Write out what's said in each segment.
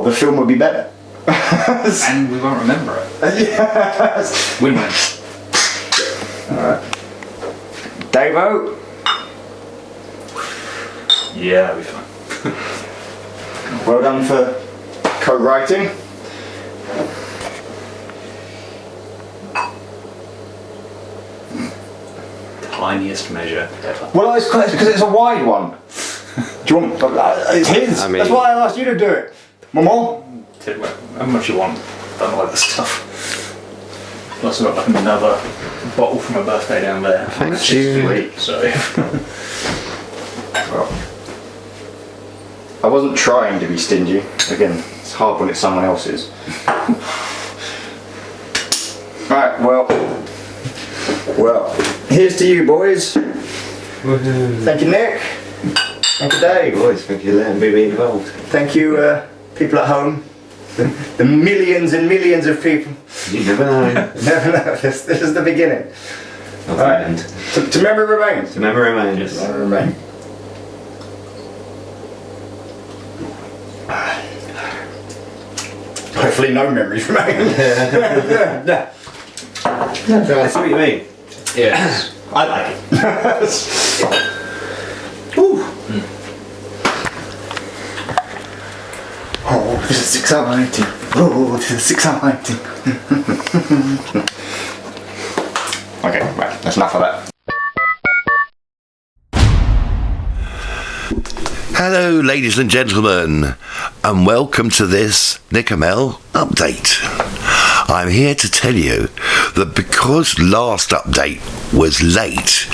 the film would be better. And we won't remember it. Yes. Win-win. Alright. Davo? Yeah, that'll be fun. Well done for co-writing. Tiniest measure ever. Well, it's because it's a wide one. Do you want? It's his. I mean- That's why I asked you to do it. One more? Tell you what, how much you want? Done all the stuff. Plus I've got like another bottle for my birthday down there. Thank It's you. sweet, so. Well, I wasn't trying to be stingy. Again, it's hard when it's someone else's. Right. Well, here's to you, boys. Woohoo. Thank you, Nick. Thank you, Dave. Boys, thank you for letting me be involved. Thank you, people at home. The millions and millions of people. You never know. Never know. This is the beginning. Of All right. the end. To memory remains. To memory remains. Yes. Memory remains. Hopefully, no memories remain. Yeah. That's what you mean. Yes. I like it. Ooh. Oh, this is exciting. Oh, this is exciting. Okay, right, that's enough of that. Hello, ladies and gentlemen, and welcome to this NickeRMel update. I'm here to tell you that because last update was late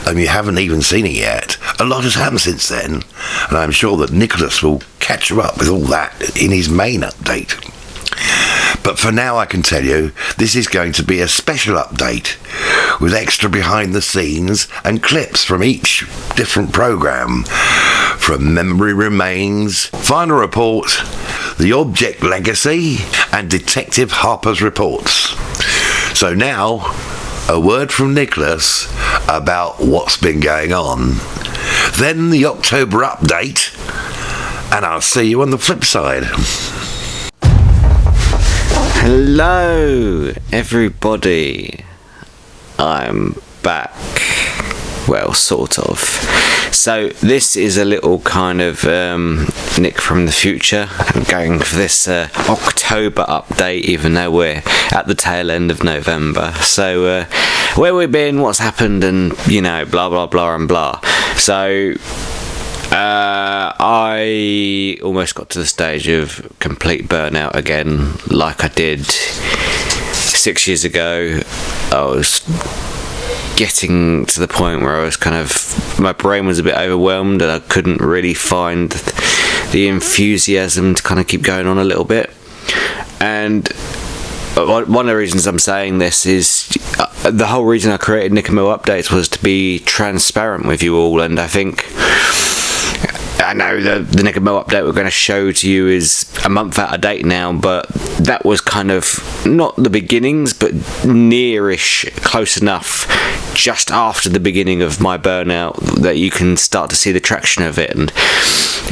and you haven't even seen it yet, a lot has happened since then, and I'm sure that Nicholas will catch you up with all that in his main update. But for now, I can tell you this is going to be a special update with extra behind the scenes and clips from each different programme, from Memory Remains, Final Report, The Object Legacy, and Detective Harper's Reports. So now, a word from Nicholas about what's been going on, then the October update, and I'll see you on the flip side. Hello, everybody. I'm back. Well, sort of. So this is a little kind of Nick from the future. I'm going for this October update, even though we're at the tail end of November. So where we've been, what's happened, and blah blah blah and blah. So I almost got to the stage of complete burnout again, like I did 6 years ago. I was getting to the point where I was my brain was a bit overwhelmed and I couldn't really find the enthusiasm to kind of keep going on a little bit. And one of the reasons I'm saying this is the whole reason I created NickeRMel Updates was to be transparent with you all, and I know the NickeRMel update we're going to show to you is a month out of date now, but that was kind of not the beginnings, but nearish, close enough, just after the beginning of my burnout that you can start to see the traction of it.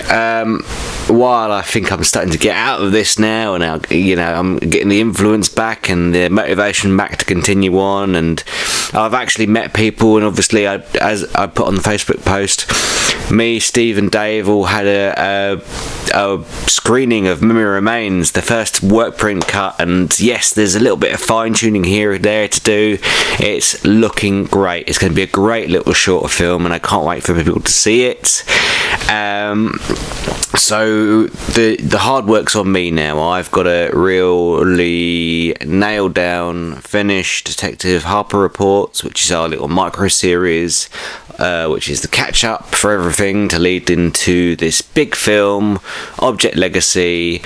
And while I think I'm starting to get out of this now, and I'm getting the influence back and the motivation back to continue on, and I've actually met people, and obviously as I put on the Facebook post, me, Steve and Dave all had a screening of Memory Remains, the first work print cut, and yes, there's a little bit of fine tuning here and there to do. It's looking great. It's going to be a great little short film, and I can't wait for people to see it. So the hard work's on me now. I've got to really nail down, finish Detective Harper Reports, which is our little micro series, which is the catch up for everything to lead into this big film, Object Legacy,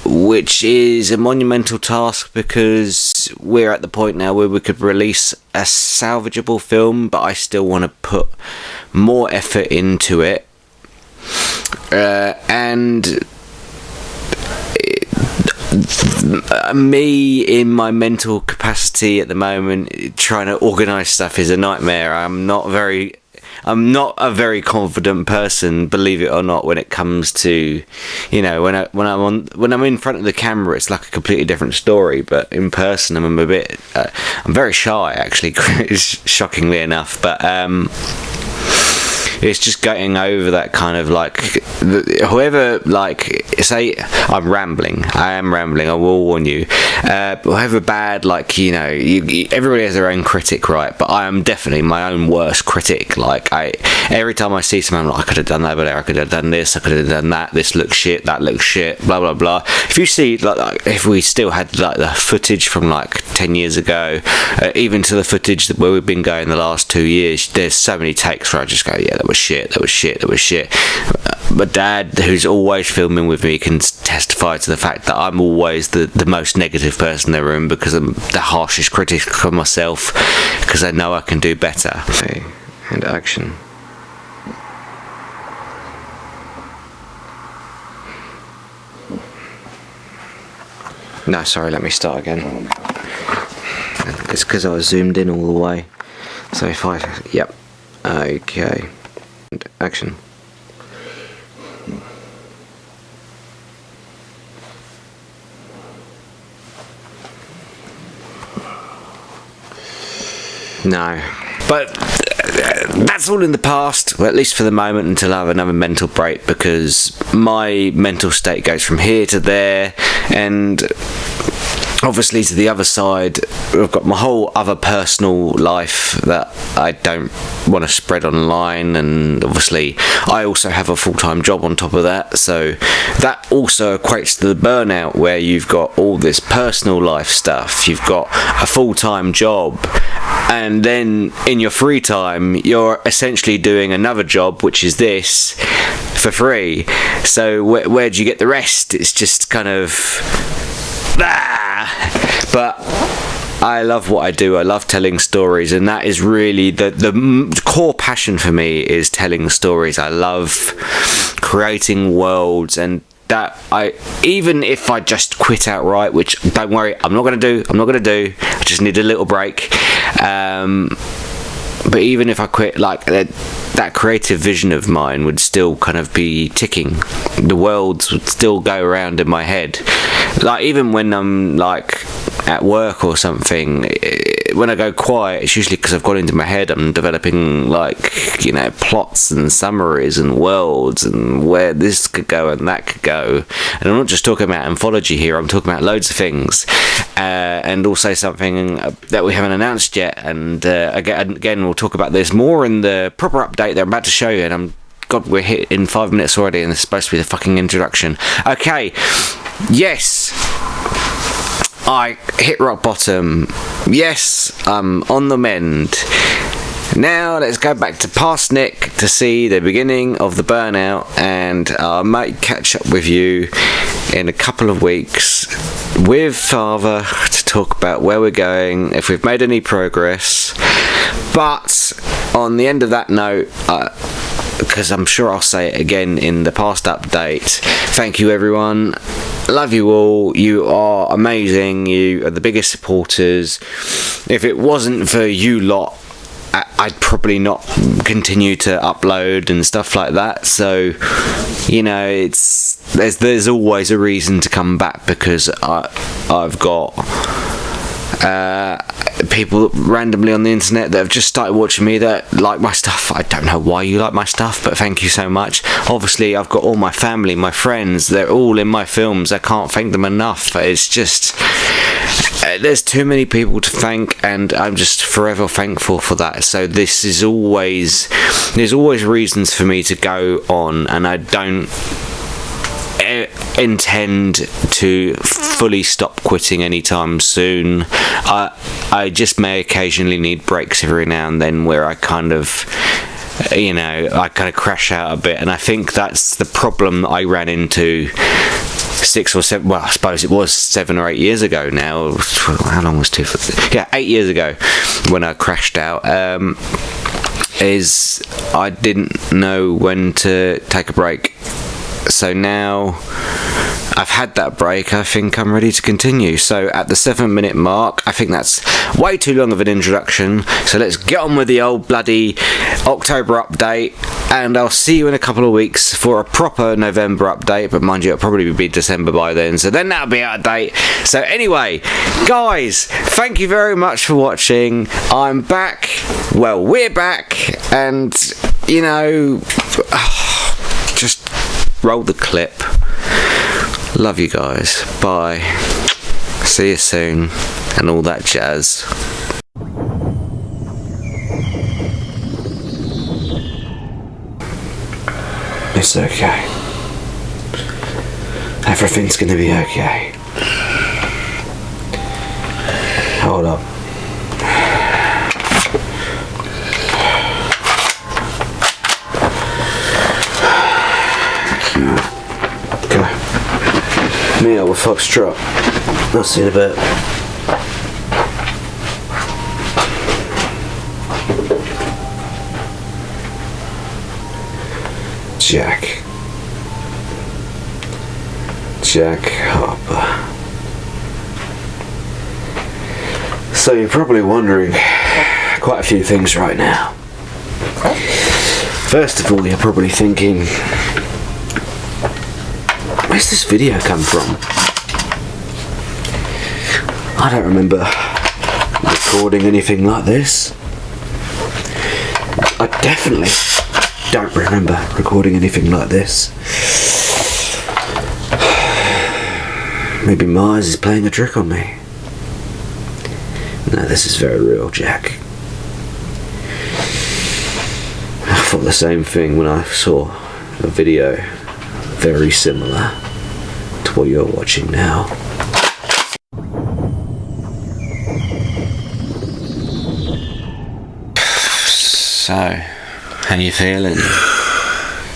which is a monumental task because we're at the point now where we could release a salvageable film, but I still want to put more effort into it. And me in my mental capacity at the moment, trying to organise stuff is a nightmare. I'm not very I'm not a very confident person, believe it or not, when it comes to, you know, when I'm in front of the camera, it's like a completely different story. But in person, I'm a bit, I'm very shy, actually, shockingly enough. But it's just getting over that kind of like, whoever, like, say I am rambling, I will warn you, whoever bad, like, you know, everybody has their own critic, right? But I am definitely my own worst critic. Like, every time I see something, I'm like, I could have done that better, I could have done this, I could have done that, this looks shit, that looks shit, blah blah blah. If you see, like if we still had like the footage from like 10 years ago, even to the footage where we've been going the last 2 years, there's so many takes where I just go, yeah, that was shit. But Dad, who's always filming with me, can testify to the fact that I'm always the most negative person in the room, because I'm the harshest critic of myself, because I know I can do better. Okay, and action. No, sorry, let me start again. It's because I was zoomed in all the way. So if I... Yep. Okay. And action. No. But that's all in the past, well, at least for the moment, until I have another mental break, because my mental state goes from here to there, and obviously to the other side I've got my whole other personal life that I don't want to spread online, and obviously I also have a full-time job on top of that, so that also equates to the burnout, where you've got all this personal life stuff, you've got a full-time job, and then in your free time you're essentially doing another job, which is this, for free. So where do you get the rest? It's just kind of but I love what I do. I love telling stories, and that is really the core passion for me, is telling stories. I love creating worlds, and that even if I just quit outright, which don't worry, I'm not gonna do. I just need a little break. But even if I quit, like that creative vision of mine would still kind of be ticking. The worlds would still go around in my head. Like, even when I'm like at work or something, when I go quiet, it's usually because I've got into my head. I'm developing, like, you know, plots and summaries and worlds and where this could go and that could go. And I'm not just talking about anthology here, I'm talking about loads of things, and also something that we haven't announced yet, and again we'll talk about this more in the proper update that I'm about to show you. And God, we're hit in 5 minutes already, and it's supposed to be the fucking introduction. Okay, yes, I hit rock bottom. Yes, I'm on the mend. Now let's go back to past Nick to see the beginning of the burnout, and I might catch up with you in a couple of weeks with Father to talk about where we're going, if we've made any progress. But on the end of that note, because I'm sure I'll say it again in the past update, thank you everyone, love you all, you are amazing, you are the biggest supporters. If it wasn't for you lot, I'd probably not continue to upload and stuff like that. So, you know, there's always a reason to come back, because I've got people randomly on the internet that have just started watching me that like my stuff. I don't know why you like my stuff, but thank you so much. Obviously I've got all my family, my friends, they're all in my films. I can't thank them enough. It's just, there's too many people to thank, and I'm just forever thankful for that. So there's always reasons for me to go on, and I don't intend to fully stop quitting anytime soon. I just may occasionally need breaks every now and then where I kind of, you know, I kind of crash out a bit, and I think that's the problem I ran into 6 or 7, well, I suppose it was 7 or 8 years ago now. How long was 8 years ago when I crashed out. Is I didn't know when to take a break. So now I've had that break. I think I'm ready to continue. So at the 7-minute mark, I think that's way too long of an introduction. So let's get on with the old bloody October update, and I'll see you in a couple of weeks for a proper November update. But mind you, it'll probably be December by then, so then that'll be out of date. So anyway, guys, thank you very much for watching. I'm back. Well, we're back, and you know, just roll the clip. Love you guys. Bye. See you soon. And all that jazz. It's okay. Everything's gonna be okay. Hold up. Me out with Foxtrot. I'll see you in a bit. Jack Harper. So you're probably wondering quite a few things right now. First of all, you're probably thinking, where's this video come from? I don't remember recording anything like this. I definitely don't remember recording anything like this. Maybe Mars is playing a trick on me. No, this is very real, Jack. I thought the same thing when I saw a video very similar to what you're watching now. So, how you feeling?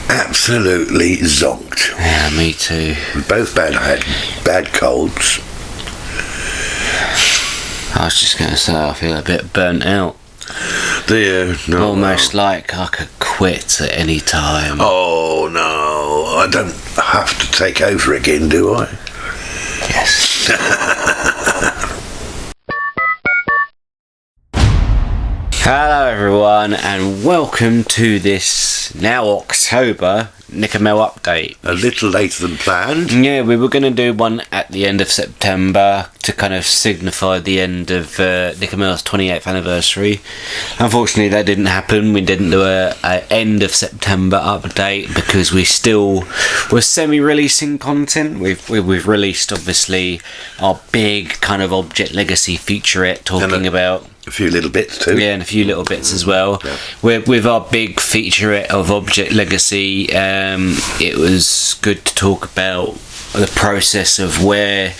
Absolutely zonked. Yeah, me too. We both had bad colds. I was just going to say I feel a bit burnt out. Do you? No. Almost like I could quit at any time. Oh no, I don't have to take over again, do I? Yes. Hello everyone, and welcome to this now October NickeRMel update. A little later than planned. Yeah, we were going to do one at the end of September to kind of signify the end of NickeRMel's 28th anniversary. Unfortunately, that didn't happen. We didn't do a end of September update because we still were semi-releasing content. We've released obviously our big kind of Object Legacy featurette talking about a few little bits too. Yeah, and a few little bits as well. Yeah. With our big featurette of Object Legacy, it was good to talk about the process of where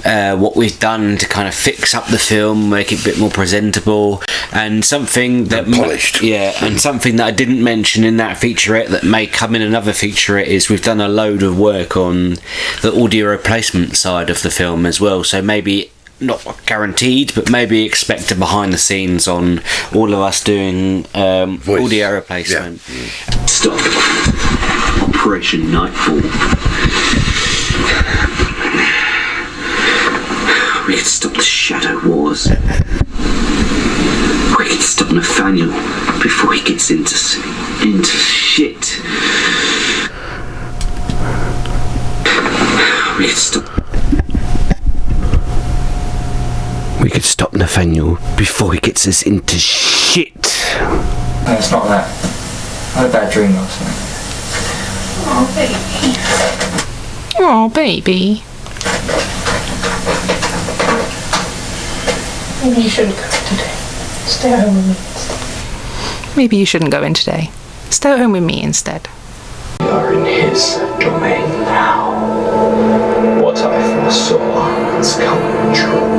what we've done to kind of fix up the film, make it a bit more presentable, and something that polished. And something that I didn't mention in that featurette that may come in another featurette is we've done a load of work on the audio replacement side of the film as well. So maybe not guaranteed, but maybe expect a behind the scenes on all of us doing audio replacement. Yeah. Stop. Operation Nightfall. We could stop the Shadow Wars. We could stop Nathaniel before he gets into shit. We could stop. We could stop Nathaniel before he gets us into shit. No, it's not that. I had a bad dream last night. Oh, baby. Maybe you shouldn't go in today. Stay at home with me instead. Maybe you shouldn't go in today. Stay at home with me instead. We are in his domain now. What I foresaw has come true.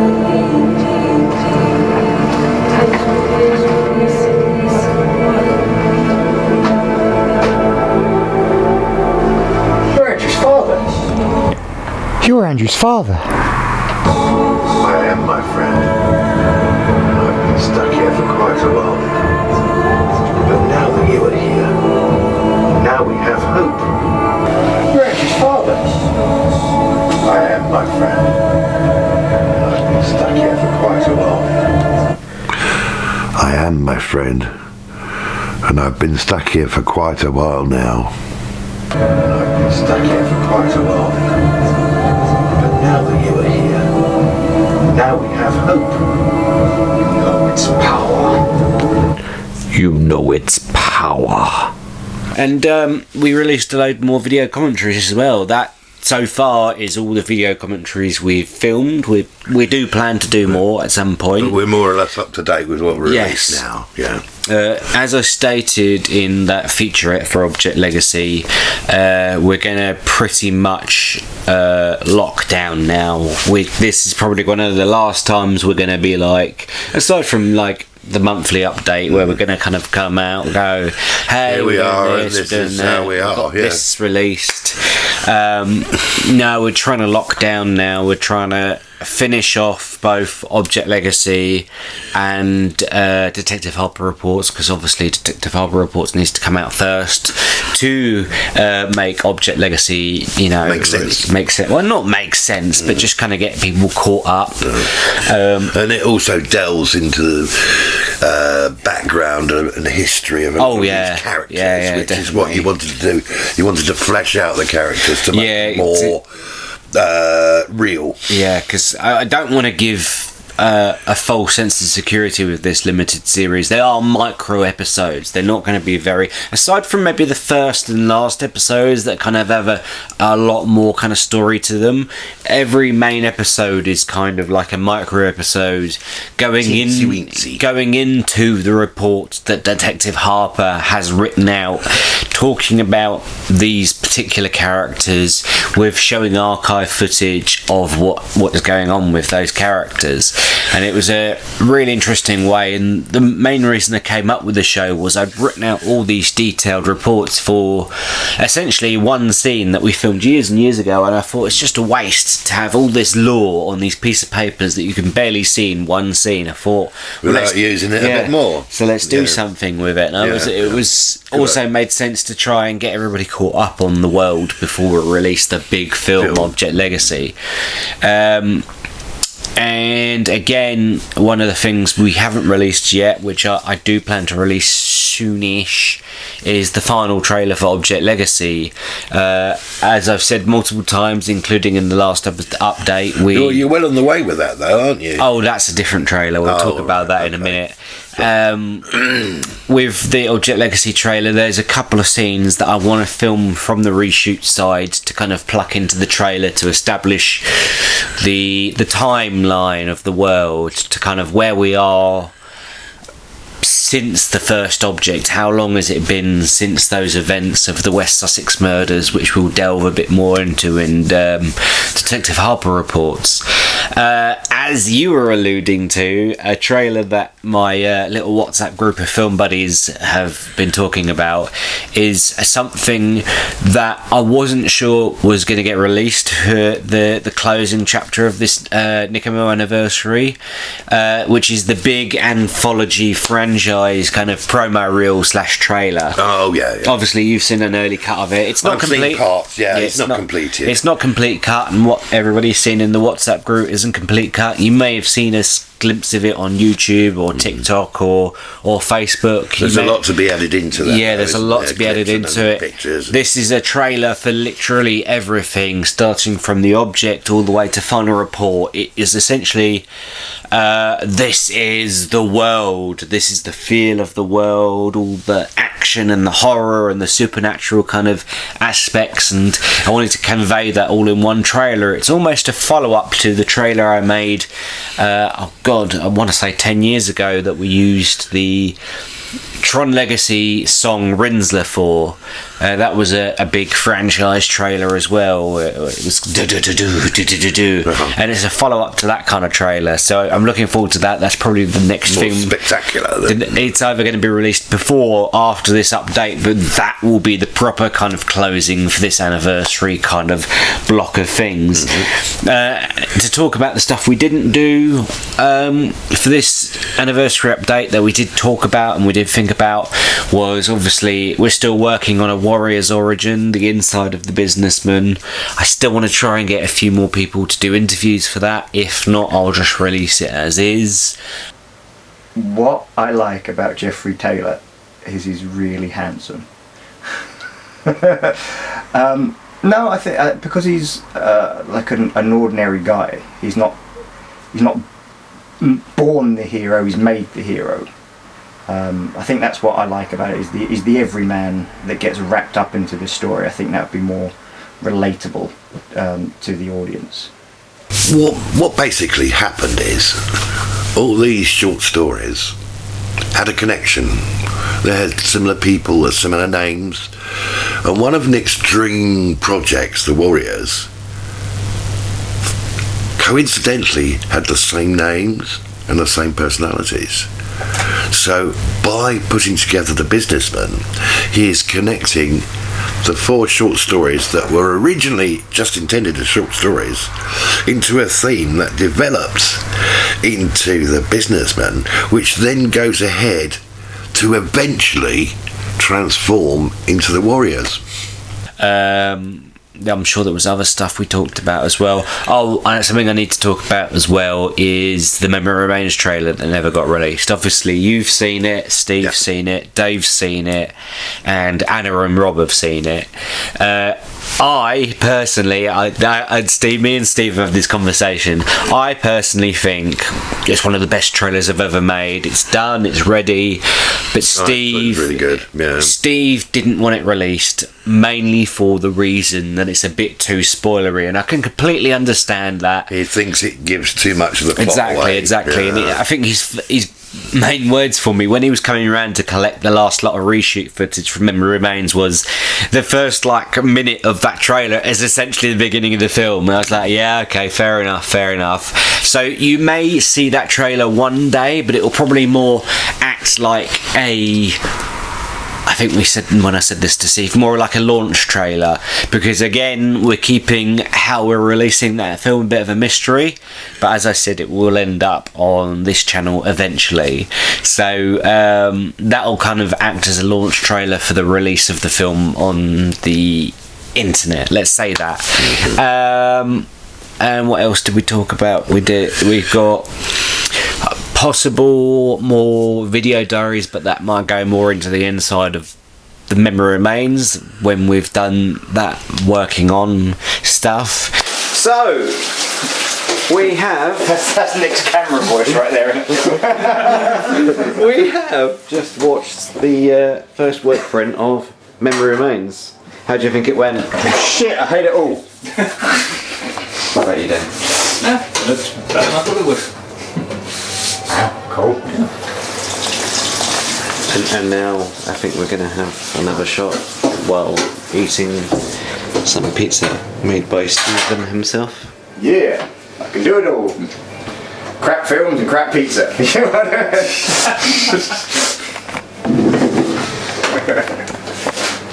You're Andrew's father. I am, my friend. I've been stuck here for quite a while. But now that you are here, now we have hope. You're Andrew's father. father. I am, my friend. I've been stuck here for quite a while now. I am, my friend. And I've been stuck here for quite a while now. I've been stuck here for quite a while now. But now that you are here, now we have hope. You know its power. You know its power. And we released a load more video commentaries as well. That so far is all the video commentaries we've filmed. We do plan to do more at some point. But we're more or less up to date with what we're Yes. released now. Yeah. As I stated in that featurette for Object Legacy, we're going to pretty much lock down now. This is probably one of the last times we're going to be like, aside from like the monthly update where we're going to kind of come out and go, hey, Here we are, and this, this is how we are, got yeah. this released. No, we're trying to lock down now. We're trying to finish off both Object Legacy and Detective Harper Reports, because obviously Detective Harper Reports needs to come out first to make Object Legacy, you know, Make sense. Well, not make sense, but just kind of get people caught up. And it also delves into the background and history of Oh, these yeah. characters, Yeah, which is what you wanted to do. You wanted to flesh out the characters to make Yeah, it more real. Yeah, because I don't want to give a false sense of security with this limited series. They are micro episodes. They're not going to be very, aside from maybe the first and last episodes that kind of have a lot more kind of story to them. Every main episode is kind of like a micro episode going into the report that Detective Harper has written out, talking about these particular characters, with showing archive footage of what is going on with those characters. And it was a really interesting way, and the main reason I came up with the show was I'd written out all these detailed reports for essentially one scene that we filmed years and years ago, and I thought it's just a waste to have all this lore on these pieces of papers that you can barely see in one scene. I thought, Without using it a bit more. so let's do something with it. And it was also made sense to try and get everybody caught up on the world before it released the big film. Object Legacy. And again, one of the things we haven't released yet, which I do plan to release soonish, is the final trailer for Object Legacy. As I've said multiple times, including in the last update, You're well on the way with that, though, aren't you? Oh, that's a different trailer. We'll talk about that in a minute. With the Object Legacy trailer, there's a couple of scenes that I want to film from the reshoot side to kind of pluck into the trailer to establish the timeline of the world, to kind of where we are since the first Object. How long has it been since those events of the West Sussex murders, which we'll delve a bit more into in Detective Harper Reports. As you were alluding to, a trailer that my little WhatsApp group of film buddies have been talking about is something that I wasn't sure was going to get released for the closing chapter of this NickeRMel Anniversary, which is the big anthology franchise kind of promo reel / trailer. Oh, yeah. Obviously, you've seen an early cut of it. It's not I've complete. seen parts, it's not complete yet. It's not complete cut, and what everybody's seen in the WhatsApp group isn't complete cut. You may have seen a glimpse of it on YouTube or TikTok or Facebook. There's a lot to be added into that. Yeah, there's a lot to be added into it. Pictures. This is a trailer for literally everything, starting from the Object all the way to Final Report. It is essentially, this is the world. This is the feel of the world, all the action and the horror and the supernatural kind of aspects, and I wanted to convey that all in one trailer. It's almost a follow-up to the trailer I made, I want to say 10 years ago, that we used the Tron Legacy song Rinsler for. That was a big franchise trailer as well. It was and it's a follow-up to that kind of trailer, so I'm looking forward to that. That's probably the next More thing. spectacular. It's either going to be released before or after this update, but that will be the proper kind of closing for this anniversary kind of block of things. To talk about the stuff we didn't do for this anniversary update that we did talk about and we did think about was, obviously, we're still working on a Warrior's origin, the inside of the businessman. I still want to try and get a few more people to do interviews for that. If not, I'll just release it as is. What I like about Jeffrey Taylor is he's really handsome. No, I think because he's like an ordinary guy. He's not born the hero. He's made the hero. I think that's what I like about it. Is the everyman that gets wrapped up into this story. I think that would be more relatable to the audience. What basically happened is all these short stories had a connection. They had similar people with similar names, and one of Nick's dream projects, The Warriors, coincidentally had the same names and the same personalities. So by putting together The Businessman, he is connecting the 4 short stories that were originally just intended as short stories into a theme that develops into The Businessman, which then goes ahead to eventually transform into The Warriors. I'm sure there was other stuff we talked about as well. Oh, and something I need to talk about as well is the Memory Remains trailer that never got released. Obviously, you've seen it, Steve's seen it, Dave's seen it, and Anna and Rob have seen it. I personally, me and Steve have this conversation. I personally think it's one of the best trailers I've ever made. It's done, it's ready, but Steve, really good. Yeah. Steve didn't want it released mainly for the reason that it's a bit too spoilery, and I can completely understand that. He thinks it gives too much of the plot away. Exactly. Yeah. And I think his main words for me when he was coming around to collect the last lot of reshoot footage from Memory Remains was the first minute of that trailer is essentially the beginning of the film. And I was like, yeah, okay, fair enough. So you may see that trailer one day, but it will probably more act like I think we said when I said this to Steve, more like a launch trailer, because again we're keeping how we're releasing that film a bit of a mystery, but as I said, it will end up on this channel eventually, so that'll kind of act as a launch trailer for the release of the film on the internet, let's say that. And what else did we talk about? We've got possible more video diaries, but that might go more into the inside of the Memory Remains when we've done that working on stuff. So we have That's Nick's camera voice right there, isn't it? we have just watched the first work print of Memory Remains. How do you think it went? Shit, I hate it all. What about you, Dan? Yeah, it looks better than I thought it would. Cool. And now I think we're going to have another shot while eating some pizza made by Stephen himself. Yeah, I can do it all. Crap films and crap pizza.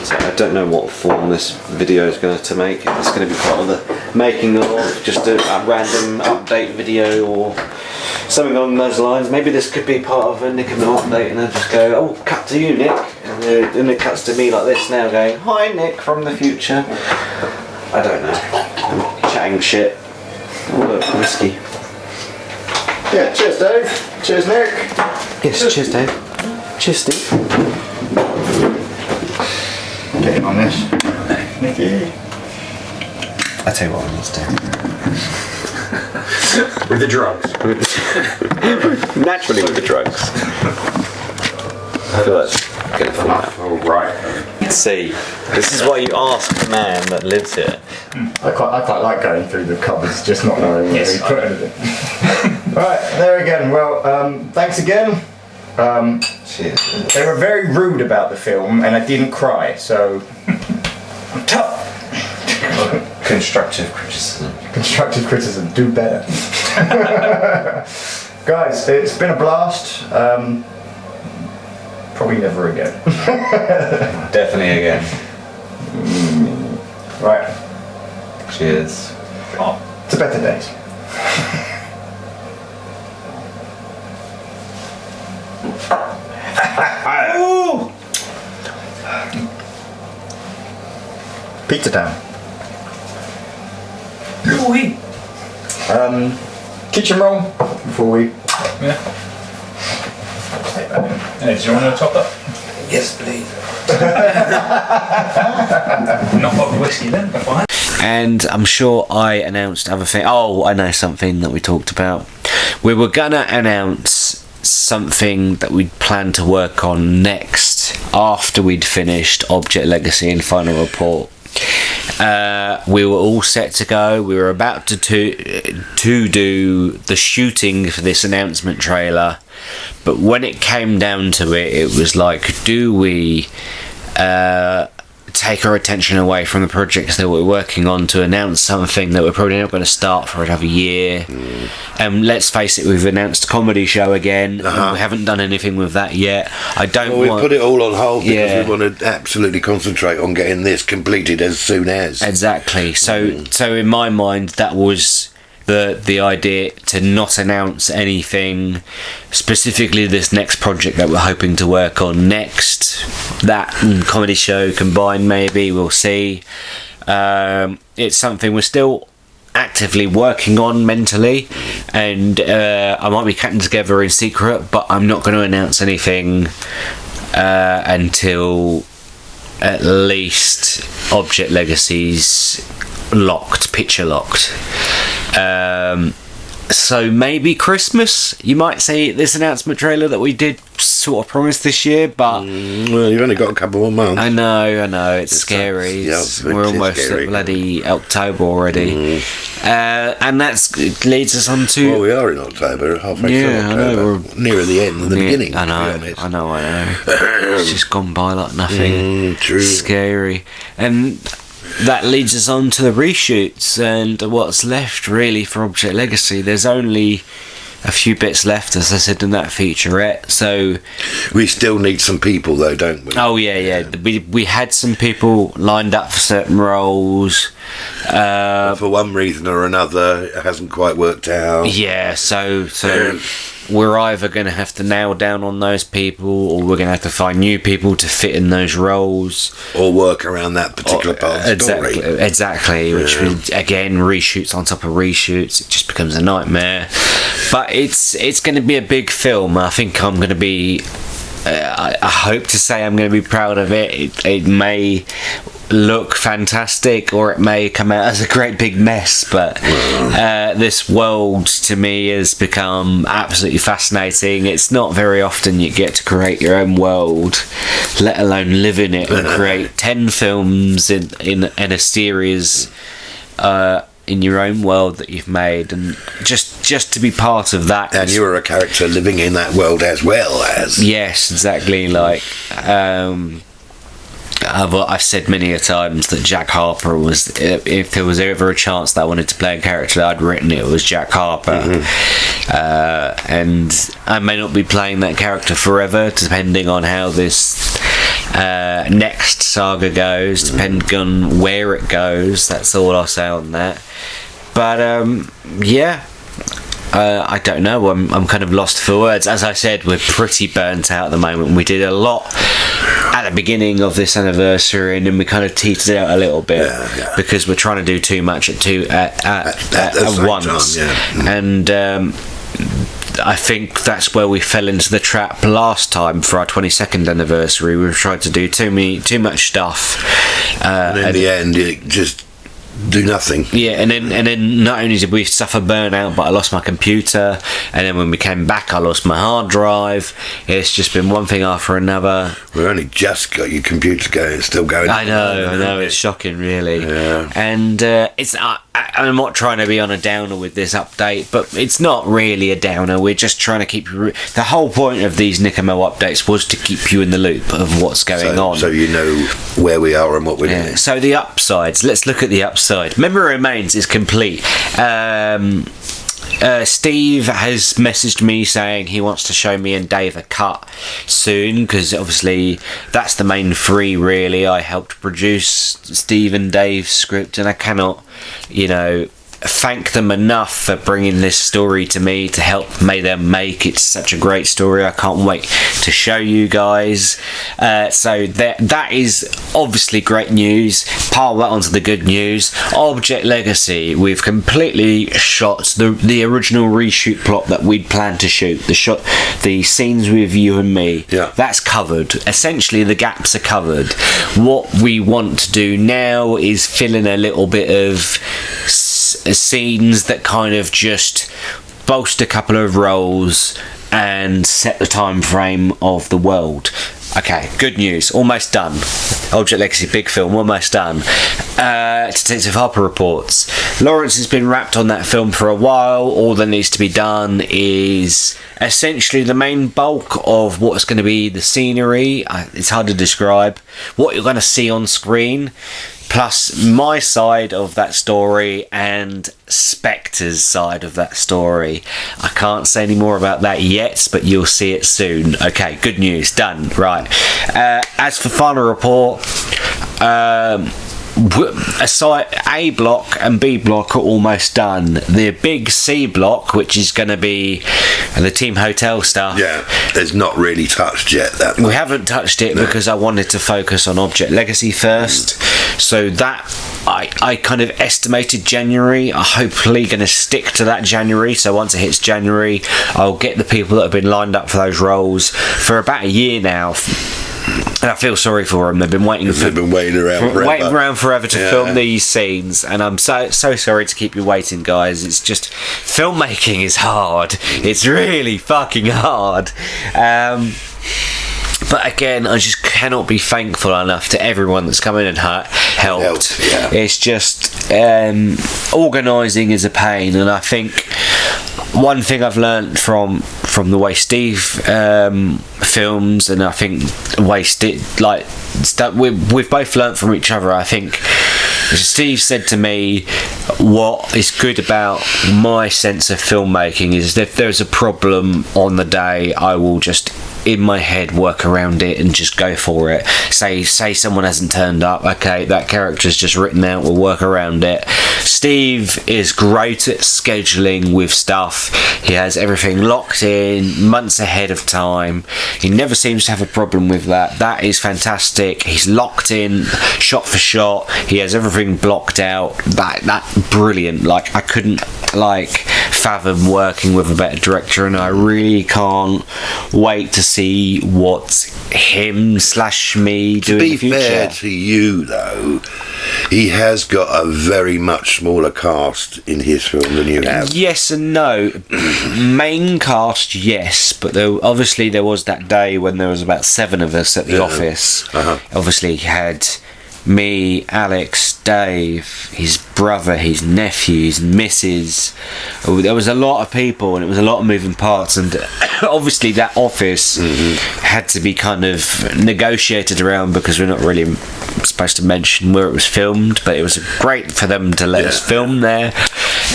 So I don't know what form this video is going to make. It's going to be part of the making of, just a random update video or something along those lines. Maybe this could be part of a NickeRMel update and I just go, oh, cut to you, Nick. And then it cuts to me like this now going, hi, Nick from the future. I don't know. I'm chatting shit. Oh, look, whiskey. Yeah, cheers, Dave. Cheers, Nick. Yes, cheers, Dave. Cheers, Steve. Getting on this. Nicky. I tell you what I need to do. With the drugs. Naturally with the drugs. I feel that's gonna fall out. All right. See, this is why you ask the man that lives here. I quite like going through the cupboards, just not knowing where Yes, we put anything. Right, there again. Well, thanks again. Cheers. They were very rude about the film, and I didn't cry, so tough. Constructive criticism. Constructive criticism, do better. Guys, it's been a blast. Probably never again. Definitely again. Right, Cheers. to better days. Pizza Town. Ooh-wee. Kitchen roll before we. Yeah. Take that in. Hey, do you want to top up? Yes, please. Not got whiskey then, but fine. And I'm sure I announced other things. Oh, I know something that we talked about. We were gonna announce something that we'd planned to work on next after we'd finished Object Legacy and Final Report. We were all set to go. We were about to do the shooting for this announcement trailer, but when it came down to it, it was like, do we take our attention away from the projects that we're working on to announce something that we're probably not going to start for another year? And let's face it, we've announced a comedy show again. And we haven't done anything with that yet. I don't we want... put it all on hold because we want to absolutely concentrate on getting this completed as soon as. Exactly. So in my mind, that was the idea, to not announce anything, specifically this next project that we're hoping to work on next. That and comedy show combined, maybe, we'll see. It's something we're still actively working on mentally, and I might be cutting together in secret, but I'm not going to announce anything until at least Object Legacy's picture locked. So maybe Christmas, you might say, this announcement trailer that we did sort of promise this year, but well, you've only got a couple more months. I know, it's scary. We're almost at bloody October already. And that leads us on to... Well, we are in October, halfway through October. I know, we're nearer the end than the beginning. I know. It's just gone by like nothing. True. Scary. And that leads us on to the reshoots and what's left really for Object Legacy. There's only a few bits left, as I said, in that featurette, so we still need some people though, don't we? Oh yeah. We had some people lined up for certain roles, for one reason or another it hasn't quite worked out. Yeah, so we're either going to have to nail down on those people, or we're going to have to find new people to fit in those roles, or work around that particular part of the story. Exactly, which again, reshoots on top of reshoots, it just becomes a nightmare. But it's going to be a big film. I think I'm going to be I hope to say I'm going to be proud of it. It may look fantastic, or it may come out as a great big mess, but this world to me has become absolutely fascinating. It's not very often you get to create your own world, let alone live in it, and create 10 films in a series in your own world that you've made, and just to be part of that. And you were a character living in that world as well as... Yes, exactly. Like I've said many a times that Jack Harper was, if there was ever a chance that I wanted to play a character that I'd written, it was Jack Harper. And I may not be playing that character forever, depending on how this next saga goes, depending on where it goes. That's all I'll say on that. But I don't know. I'm kind of lost for words. As I said, we're pretty burnt out at the moment. We did a lot at the beginning of this anniversary, and then we kind of teetered out a little bit because we're trying to do too much at once. And I think that's where we fell into the trap last time for our 22nd anniversary. We tried to do too much stuff, and in the end, it just do nothing. Yeah, and then not only did we suffer burnout, but I lost my computer, and then when we came back I lost my hard drive. It's just been one thing after another. We've only just got your computer going, still going. I know, it's shocking really. And it's I'm not trying to be on a downer with this update, but it's not really a downer. We're just trying to keep you... The whole point of these NickeRMel updates was to keep you in the loop of what's going on, so you know where we are and what we're doing. So the upsides, let's look at the upside. Memory Remains is complete. Steve has messaged me saying he wants to show me and Dave a cut soon, because obviously that's the main three really. I helped produce Steve and Dave's script, and I cannot, thank them enough for bringing this story to me to help them make it such a great story. I can't wait to show you guys. So that is obviously great news. Pile that onto the good news. Object Legacy, we've completely shot the original reshoot plot that we'd planned to shoot. The scenes with you and me. Yeah. That's covered. Essentially, the gaps are covered. What we want to do now is fill in a little bit of scenes that kind of just bolster a couple of roles and set the time frame of the world. Okay, good news, almost done. Object Legacy, big film, almost done. Detective Harper reports Lawrence has been wrapped on that film for a while. All that needs to be done is essentially the main bulk of what's going to be the scenery. It's hard to describe what you're going to see on screen, plus my side of that story and Spectre's side of that story. I can't say any more about that yet, but you'll see it soon. Okay, good news, done. Right. As for final report, A block and B block are almost done. The big C block, which is going to be the team hotel stuff, it's not really touched yet. We haven't touched it because I wanted to focus on Object Legacy first. So that I kind of estimated January. I'm hopefully going to stick to that January. So once it hits January, I'll get the people that have been lined up for those roles for about a year now. And I feel sorry for them. They've been waiting around forever to film these scenes, and I'm so sorry to keep you waiting, guys. It's just filmmaking is hard. It's really fucking hard. But again, I just cannot be thankful enough to everyone that's come in and helped. It's just organising is a pain, and I think one thing I've learnt from the way Steve films, and I think the way we've both learnt from each other. I think Steve said to me, what is good about my sense of filmmaking is that if there's a problem on the day, I will just in my head work around it and just go for it. Say someone hasn't turned up, okay, that character's just written out, we'll work around it. Steve is great at scheduling with stuff. He has everything locked in months ahead of time. He never seems to have a problem with that. That is fantastic. He's locked in shot for shot. He has everything blocked out. That brilliant. Like, I couldn't fathom working with a better director, and I really can't wait to see what him/me do in the future. To be fair to you, though, he has got a very much smaller cast in his film than you have. Yes and no. Main cast, yes, but obviously there was that day when there was about 7 of us at the office. Obviously he had me, Alex, Dave, his brother, his nephew, his missus. There was a lot of people, and it was a lot of moving parts, and obviously that office had to be kind of negotiated around, because we're not really supposed to mention where it was filmed, but it was great for them to let us film there.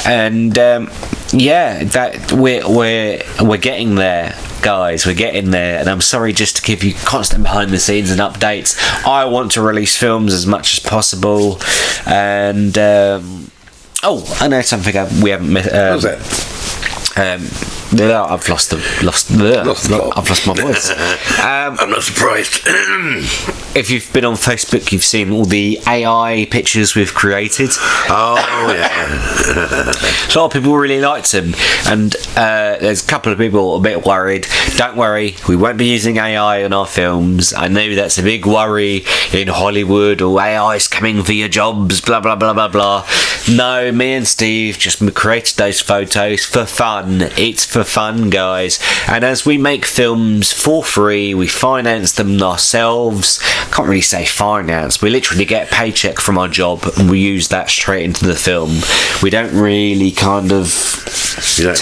And that we're getting there, guys. We're getting there, and I'm sorry just to give you constant behind the scenes and updates. I want to release films as much as possible, and I know something we haven't missed. What's that? I've lost my voice. I'm not surprised. If you've been on Facebook, you've seen all the AI pictures we've created. Oh yeah. So a lot of people really liked them, and there's a couple of people a bit worried. Don't worry, we won't be using AI in our films. I know that's a big worry in Hollywood, or AI's coming for your jobs, blah blah blah blah blah. No, me and Steve just created those photos for fun. It's for fun, guys. And as we make films for free, we finance them ourselves. Can't really say finance. We literally get a paycheck from our job, and we use that straight into the film. We don't really kind of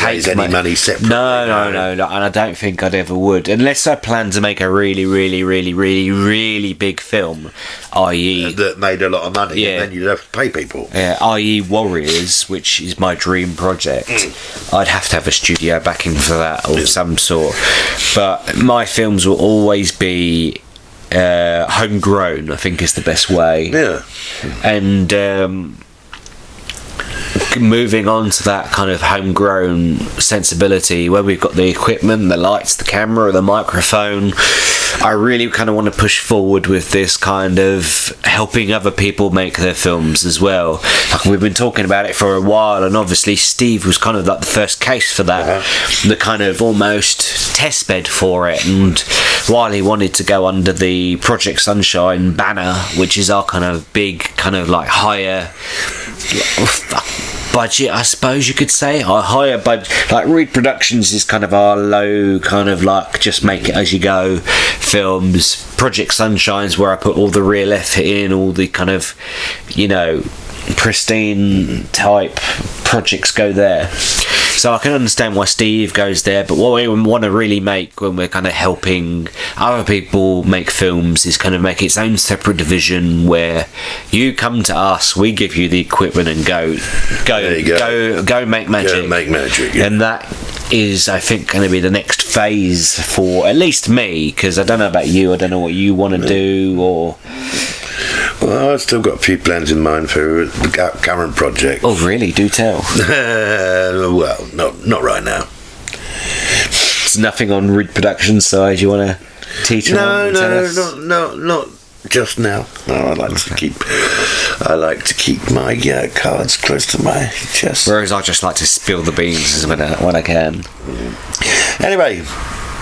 raise any money separately. No, and I don't think I'd ever would, unless I plan to make a really, really, really, really, really big film, i.e. that made a lot of money, and then you'd have to pay people. I.e. Warriors, which is my dream project. I'd have to have a studio backing for that of some sort. But my films will always be homegrown, I think is the best way. Yeah. And moving on to that kind of homegrown sensibility where we've got the equipment, the lights, the camera, the microphone. I really kind of want to push forward with this kind of helping other people make their films as well. Like, we've been talking about it for a while, and obviously Steve was kind of like the first case for that, the kind of almost test bed for it. And while he wanted to go under the Project Sunshine banner, which is our kind of big, kind of like higher budget, I suppose you could say, our higher budget, like Reed Productions is kind of our low, kind of like just make it as you go films. Project Sunshine's where I put all the real effort in, all the kind of, you know, pristine type projects go there. So I can understand why Steve goes there, but what we want to really make when we're kind of helping other people make films is kind of make its own separate division where you come to us, we give you the equipment and go make magic. Go make magic. Yeah. And that is, I think, going to be the next phase for at least me, because I don't know about you, I don't know what you want to do, or... Well, I've still got a few plans in mind for the current project. Oh, really? Do tell. Well, not right now. There's nothing on Reed Productions side you want to teach on? No, not just now. No, I like to keep my cards close to my chest. Whereas I just like to spill the beans when I can. Anyway,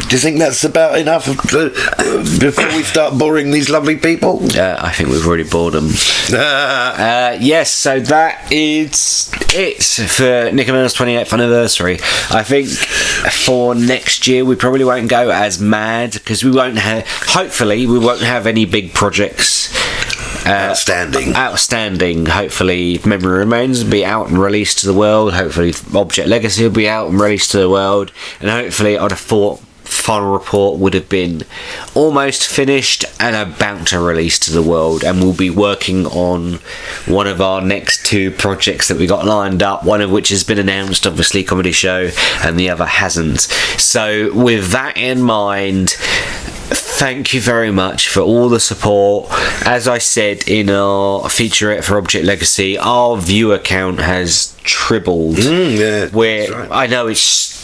do you think that's about enough before we start boring these lovely people? I think we've already bored them. Yes, so that is it for NickeRMel's 28th anniversary. I think for next year we probably won't go as mad, because hopefully we won't have any big projects outstanding. Hopefully Memory Remains will be out and released to the world. Hopefully Object Legacy will be out and released to the world, and hopefully I'd have thought Final Report would have been almost finished and about to release to the world, and we'll be working on one of our next two projects that we got lined up, one of which has been announced, obviously Comedy Show, and the other hasn't. So with that in mind, thank you very much for all the support. As I said in our featurette for Object Legacy, our viewer count has tripled. Right. I know it's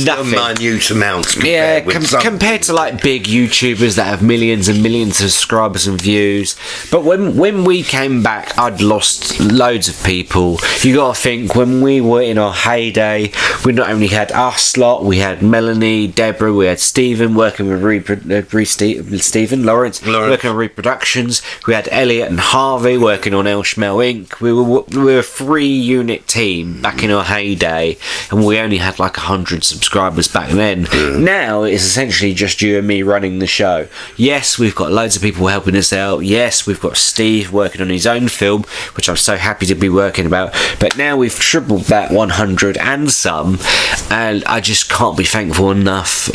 nothing. Minute amounts compared to like big YouTubers that have millions and millions of subscribers and views. But when we came back, I'd lost loads of people. You gotta think, when we were in our heyday, we not only had us lot, we had Melanie, Deborah, we had Stephen working with Stephen Lawrence working on Reproductions, we had Elliot and Harvey working on El Schmel Inc. We were a 3-unit team back in our heyday, and we only had like 100 subscribers back then. Now it's essentially just you and me running the show. Yes, we've got loads of people helping us out. Yes, we've got Steve working on his own film, which I'm so happy to be working about, but now we've tripled that 100 and some, and I just can't be thankful enough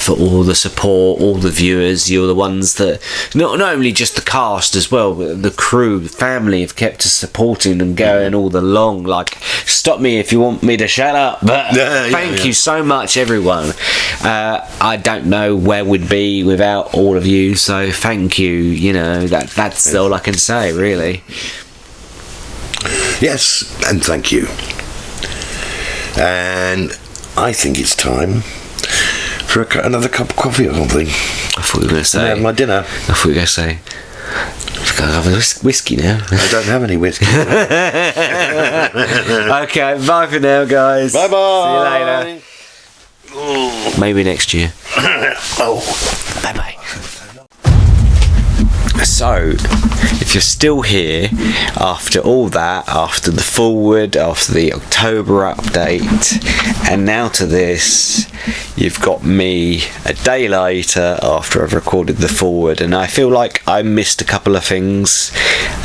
for all the support, all the viewers. You're the ones that not only just the cast as well, but the crew, the family have kept us supporting and going all the long. Like, stop me if you want me to shut up, but thank you so much, everyone. I don't know where we'd be without all of you, so thank you. You know, that's all I can say, really. Yes, and thank you. And I think it's time for another cup of coffee or something. I thought you were going to say... have my dinner. I thought you were going to say... I've got to have a whiskey now. I don't have any whiskey. Okay, bye for now, guys. Bye-bye. See you later. Maybe next year. Bye-bye. So, if you're still here after all that, after the forward, after the October update, and now to this, you've got me a day later after I've recorded the forward, and I feel like I missed a couple of things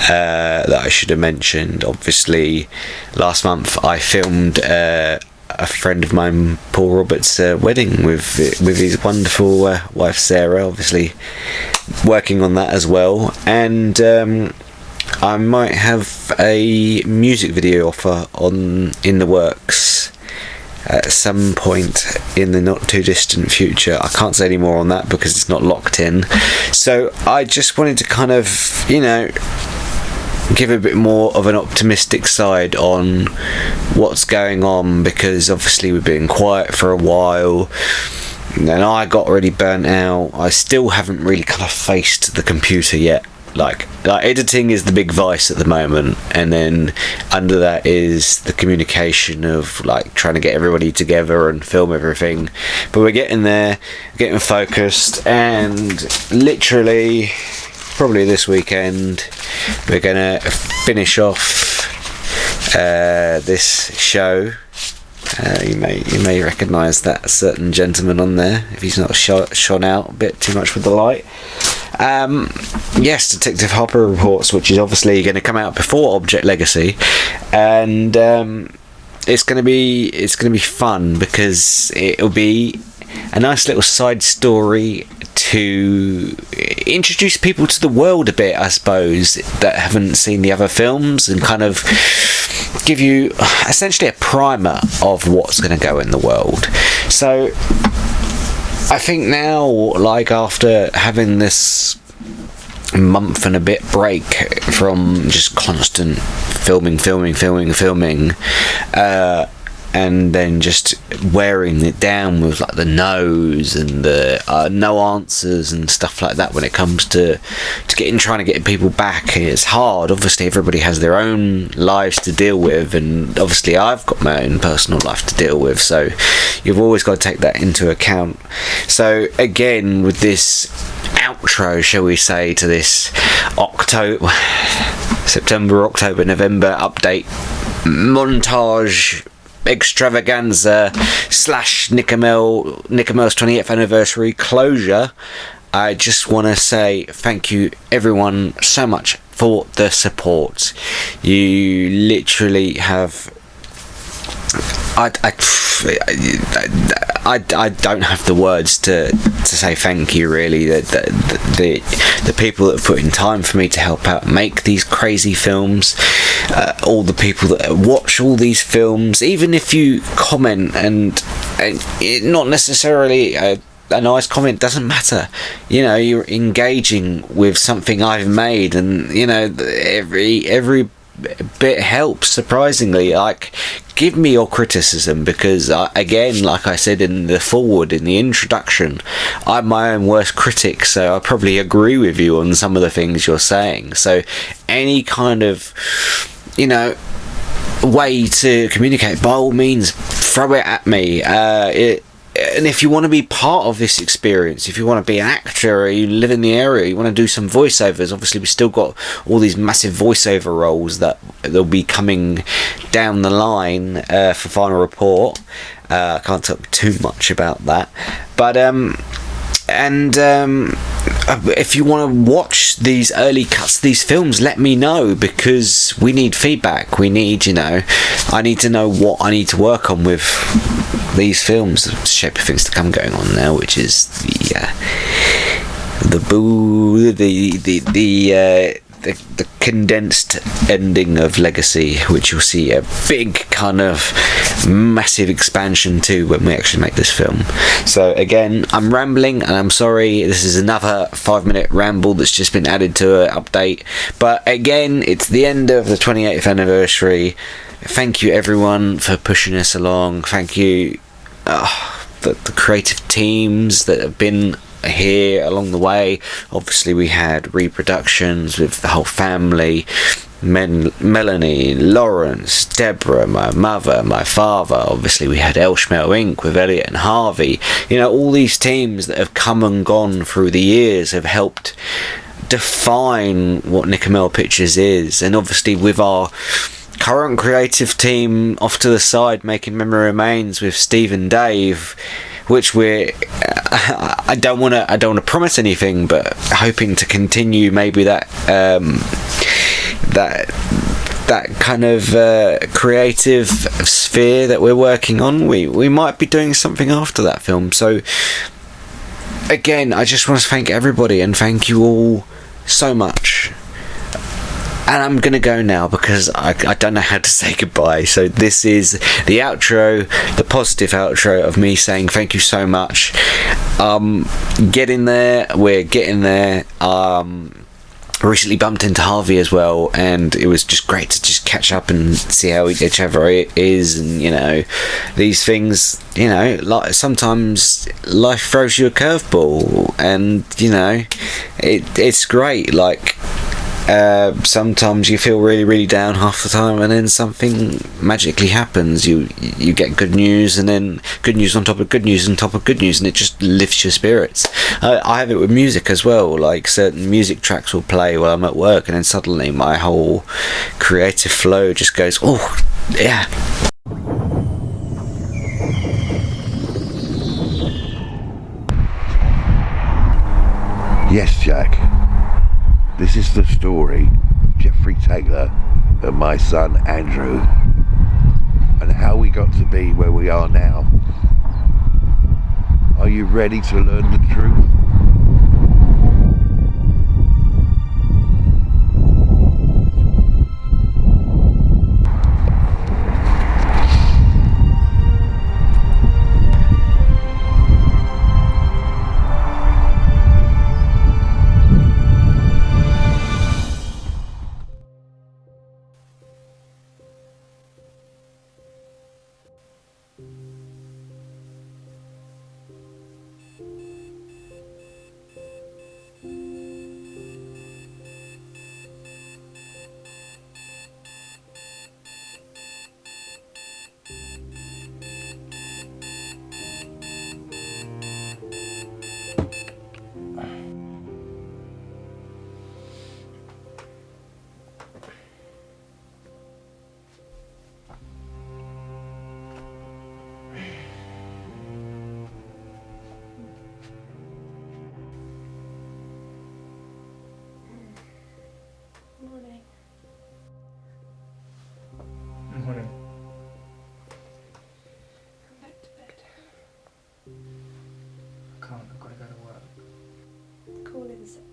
that I should have mentioned. Obviously, last month I filmed a friend of mine, Paul Roberts' wedding with his wonderful wife Sarah, obviously working on that as well, and I might have a music video offer in the works at some point in the not too distant future. I can't say any more on that because it's not locked in, so I just wanted to kind of, you know, give a bit more of an optimistic side on what's going on, because obviously we've been quiet for a while. And I got really burnt out. I still haven't really kind of faced the computer yet. Like editing is the big vice at the moment, and then under that is the communication of like trying to get everybody together and film everything. But we're getting there, getting focused, and literally probably this weekend we're gonna finish off this show. You may recognise that certain gentleman on there if he's not shone out a bit too much with the light. Yes, Detective Harper Reports, which is obviously going to come out before Object Legacy, and it's going to be fun because it'll be a nice little side story to introduce people to the world a bit, I suppose, that haven't seen the other films, and kind of give you essentially a primer of what's going to go in the world. So I think now, like after having this month and a bit break from just constant filming, and then just wearing it down with like the no's and the no answers and stuff like that when it comes to trying to get people back. It's hard. Obviously everybody has their own lives to deal with, and obviously I've got my own personal life to deal with, so you've always got to take that into account. So again, with this outro, shall we say, to this September, October, November update montage extravaganza / NickeRMel's 20th anniversary closure, I just want to say thank you everyone so much for the support. You literally have I don't have the words to say thank you, really. The people that have put in time for me to help out make these crazy films, all the people that watch all these films, even if you comment and it, not necessarily a nice comment, doesn't matter. You know, you're engaging with something I've made, and you know, every bit helps, surprisingly. Like, give me your criticism, because again, like I said in the foreword, in the introduction, I'm my own worst critic, so I probably agree with you on some of the things you're saying. So any kind of, you know, way to communicate, by all means throw it at me. And if you want to be part of this experience, if you want to be an actor, or you live in the area, you want to do some voiceovers, obviously we've still got all these massive voiceover roles that they'll be coming down the line for Final Report. I can't talk too much about that, but if you want to watch these early cuts of these films, let me know, because we need feedback. We need, you know, I need to know what I need to work on with these films. The shape of things to come going on now, which is the condensed ending of Legacy, which you'll see a big kind of massive expansion to when we actually make this film. So again, I'm rambling and I'm sorry, this is another 5-minute ramble that's just been added to an update, but again, it's the end of the 28th anniversary. Thank you everyone for pushing us along. Thank you the creative teams that have been here along the way. Obviously we had reproductions with the whole family, Melanie, Lawrence, Deborah, my mother, my father. Obviously we had HARPERS Inc. with Elliot and Harvey. You know, all these teams that have come and gone through the years have helped define what NickeRMel Pictures is. And obviously with our current creative team off to the side making Memory Remains with Steve and Dave, which we're I don't want to promise anything, but hoping to continue maybe that kind of creative sphere that we're working on. We might be doing something after that film. So again, I just want to thank everybody, and thank you all so much. And I'm going to go now because I don't know how to say goodbye. So this is the outro, the positive outro of me saying thank you so much. Getting there, we're getting there. recently bumped into Harvey as well, and it was just great to just catch up and see how each other is. And you know, these things, you know, like sometimes life throws you a curveball, and you know, it's great. Like sometimes you feel really down half the time, and then something magically happens. You get good news, and then good news on top of good news on top of good news, and it just lifts your spirits. I have it with music as well. Like certain music tracks will play while I'm at work, and then suddenly my whole creative flow just goes, oh yeah. Yes, Jack. This is the story of Jeffrey Taylor and my son Andrew, and how we got to be where we are now. Are you ready to learn the truth? Morning. Come back to bed. I can't, I've got to go to work. Call in sick.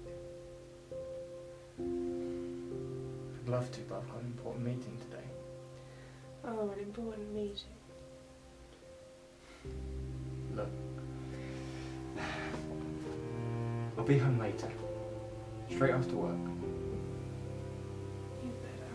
I'd love to, but I've got an important meeting today. Oh, an important meeting. Look, I'll be home later. Straight after work. You better.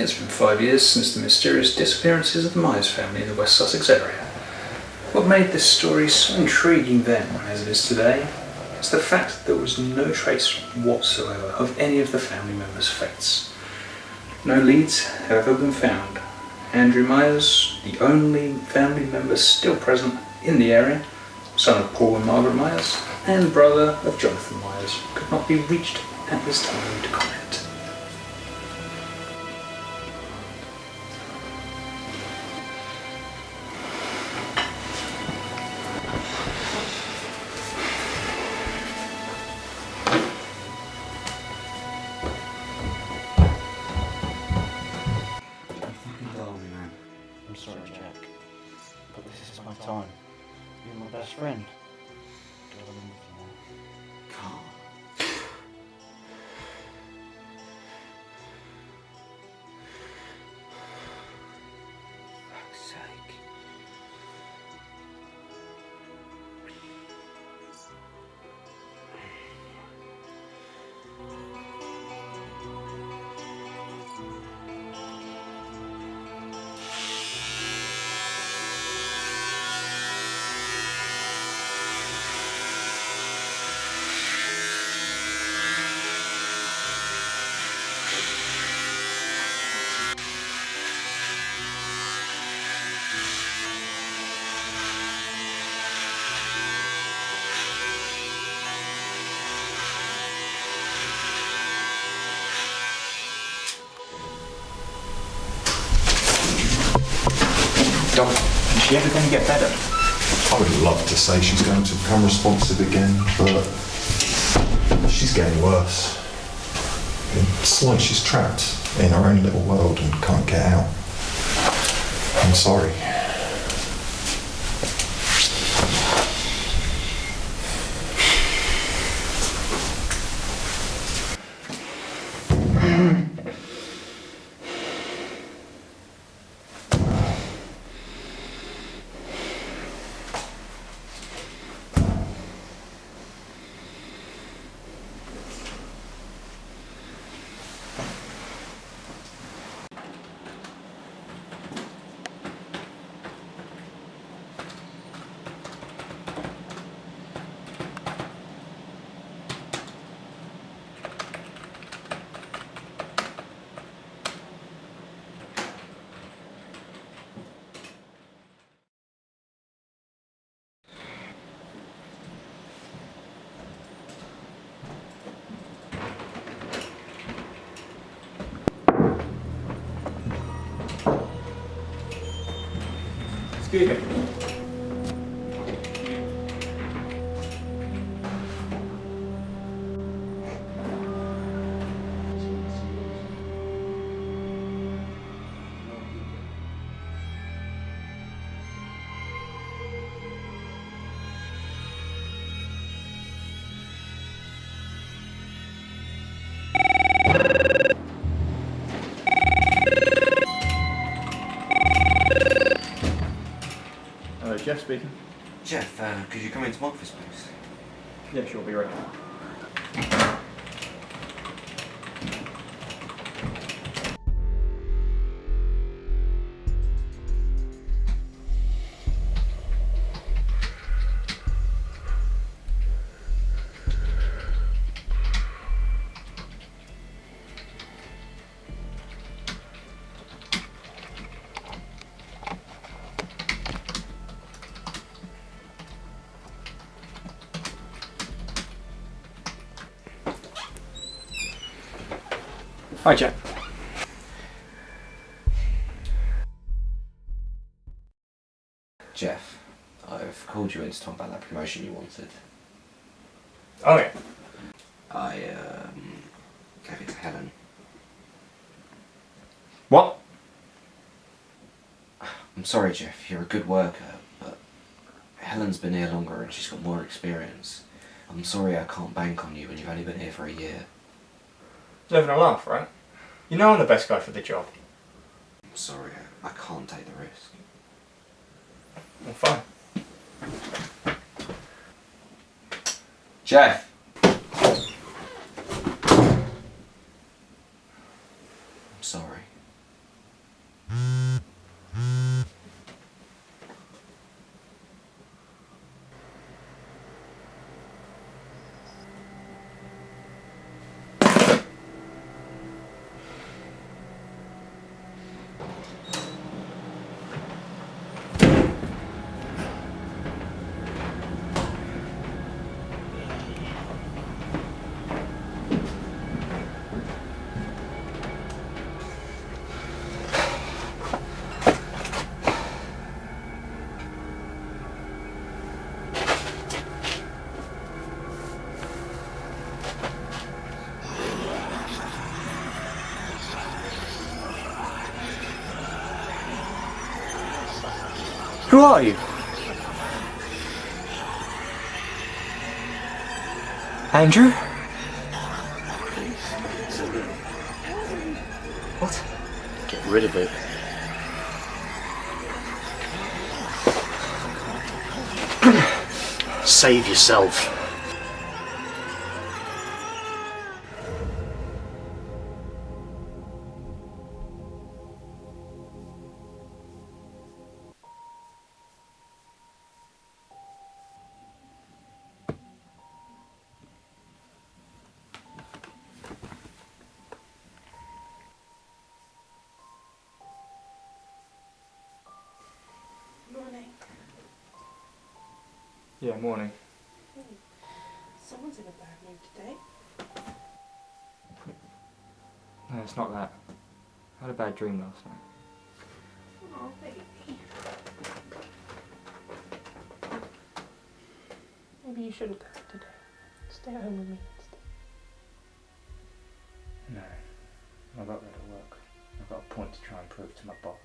It's been 5 years since the mysterious disappearances of the Myers family in the West Sussex area. What made this story so intriguing then, as it is today, is the fact that there was no trace whatsoever of any of the family members' fates. No leads have ever been found. Andrew Myers, the only family member still present in the area, son of Paul and Margaret Myers, and brother of Jonathan Myers, could not be reached at this time to comment. friend. Carl. Fuck's sake. Doc, is she ever going to get better? I would love to say she's going to become responsive again, but she's getting worse. It's like she's trapped in her own little world and can't get out. I'm sorry. Excuse me. Jeff speaking. Jeff, could you come into my office, please? Yeah, sure, be right back. Hi, Jack. Jeff, I've called you in to talk about that promotion you wanted. Oh, yeah. I gave it to Helen. What? I'm sorry, Jeff, you're a good worker, but Helen's been here longer and she's got more experience. I'm sorry I can't bank on you when you've only been here for a year. Living a laugh, right? You know I'm the best guy for the job. I'm sorry, I can't take the risk. Well, fine. Jeff! I'm sorry. Who are you? Andrew? What? Get rid of it. Save yourself. Morning. Yeah, morning. Someone's in a bad mood today. No, it's not that. I had a bad dream last night. Oh, baby. Maybe you shouldn't go today. Stay at home with me instead. No. I've got to go to work. I've got a point to try and prove to my boss.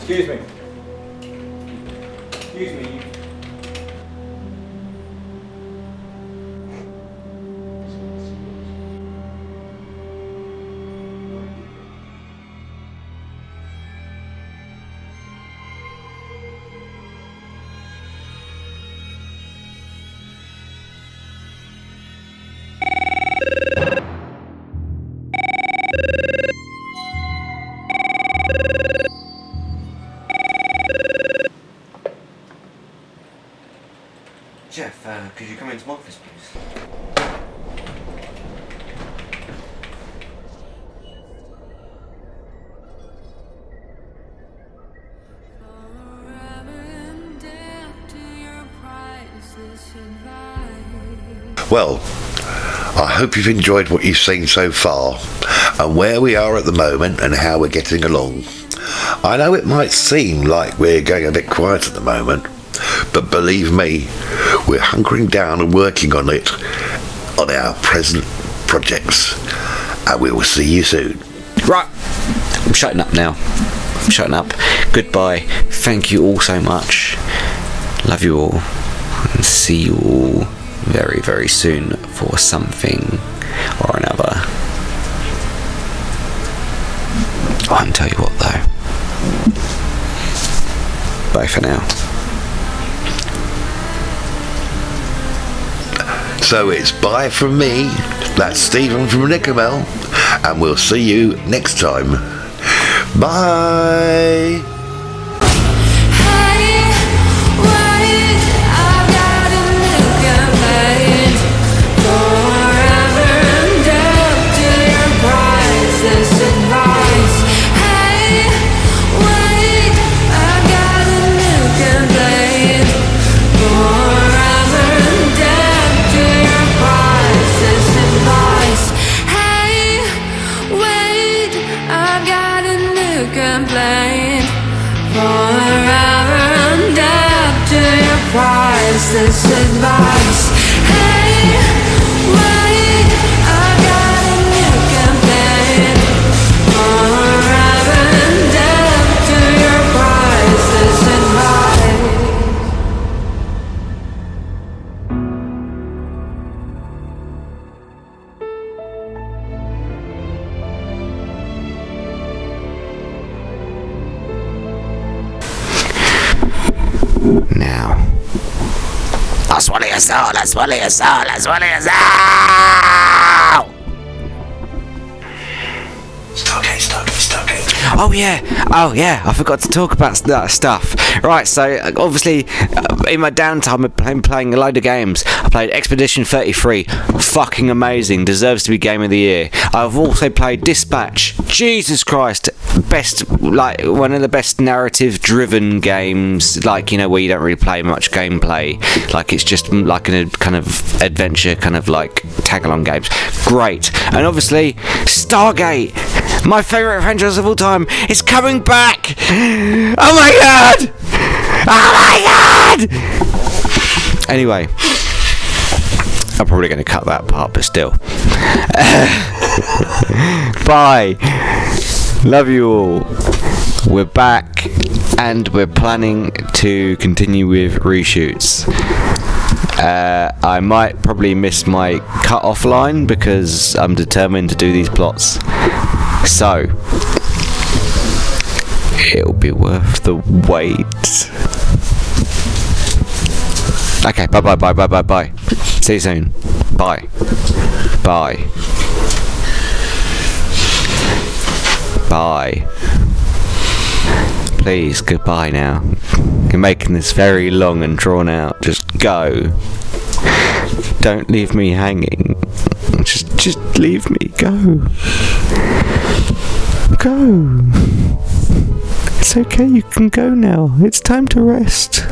Excuse me. Excuse me. Jeff, could you come into my office, please? Well, I hope you've enjoyed what you've seen so far and where we are at the moment and how we're getting along. I know it might seem like we're going a bit quiet at the moment, but believe me, we're hunkering down and working on it, on our present projects, and we will see you soon. Right, I'm shutting up now. I'm shutting up. Goodbye. Thank you all so much. Love you all. And see you all very, very soon for something or another. I won't tell you what though. Bye for now. So it's bye from me, that's Stephen from NickeRMel, and we'll see you next time. Bye! Priceless advice. Hey, wait, I got a new campaign. Forever and ever to your priceless advice. Now. I'll swallow your soul, I'll swallow your soul, I'll swallow your soul! Stargate. Oh yeah, I forgot to talk about that stuff. Right, so obviously in my downtime I've been playing a load of games. I played Expedition 33, fucking amazing, deserves to be Game of the Year. I've also played Dispatch, Jesus Christ, best, like one of the best narrative driven games, like, you know, where you don't really play much gameplay, like it's just like a kind of adventure, kind of like tag-along games. Great. And obviously Stargate, my favourite franchise of all time, is coming back! Oh my god! Oh my god! Anyway, I'm probably going to cut that part, but still. Bye. Love you all. We're back, and we're planning to continue with reshoots. I might probably miss my cut-off line because I'm determined to do these plots. So, it'll be worth the wait. Okay, bye. See you soon. Bye. Bye. Bye. Please, goodbye now. You're making this very long and drawn out. Just go. Don't leave me hanging. Just leave me. Go. Go. It's okay, you can go now. It's time to rest.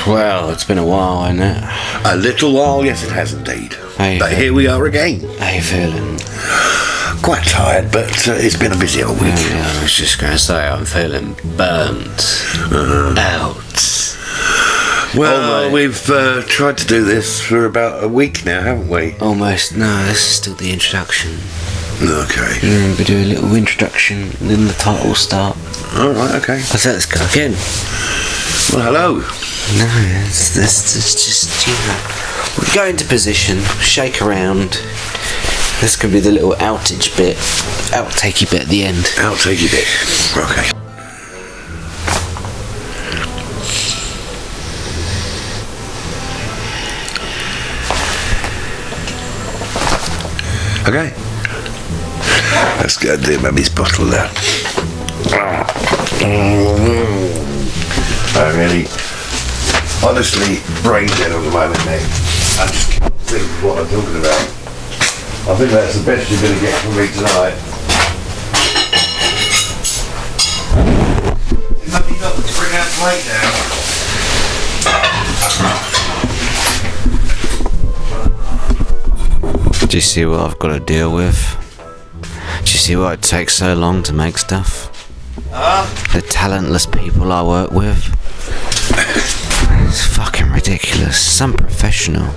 Well, it's been a while, hasn't it? A little while, yes it has indeed. But here we are again. How you feeling? Quite tired, but it's been a busy old week. Yeah, I was just going to say, I'm feeling burnt out. Well, we've tried to do this for about a week now, haven't we? Almost. No, this is still the introduction. Okay. We do a little introduction, and then the title will start. Alright, okay. So let's go again. Well, hello. No, it's just, you know, we go into position, shake around. This could be the little outage bit, outtakey bit at the end. Outtakey bit. Okay. Okay. Let's go do Mummy's bottle there. I really, honestly, brain dead at the moment, mate. I just can't think what I'm talking about. I think that's the best you're going to get from me tonight. Mummy not to bring that plate down. Do you see what I've got to deal with? Do you see why it takes so long to make stuff? The talentless people I work with. It's fucking ridiculous. It's unprofessional.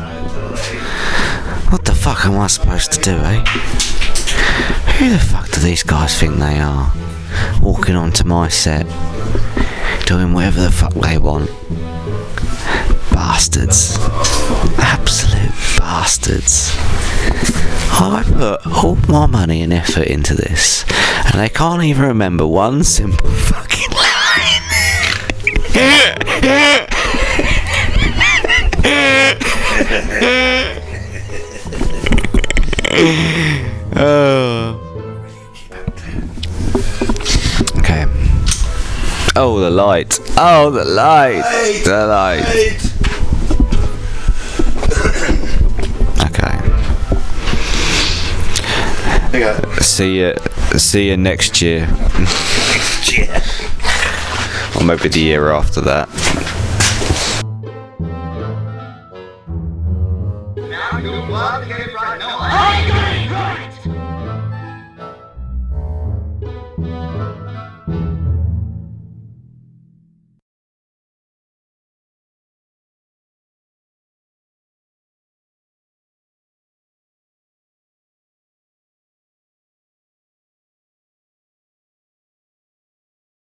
What the fuck am I supposed to do, eh? Who the fuck do these guys think they are? Walking onto my set, doing whatever the fuck they want. Bastards. Absolute bastards. I put all my money and effort into this, and they can't even remember one simple fucking line. Oh. Okay. Oh, the light. Oh, the light. The light. Okay. See you next year. Next year. Or maybe the year after that. Now you want to get it right. No,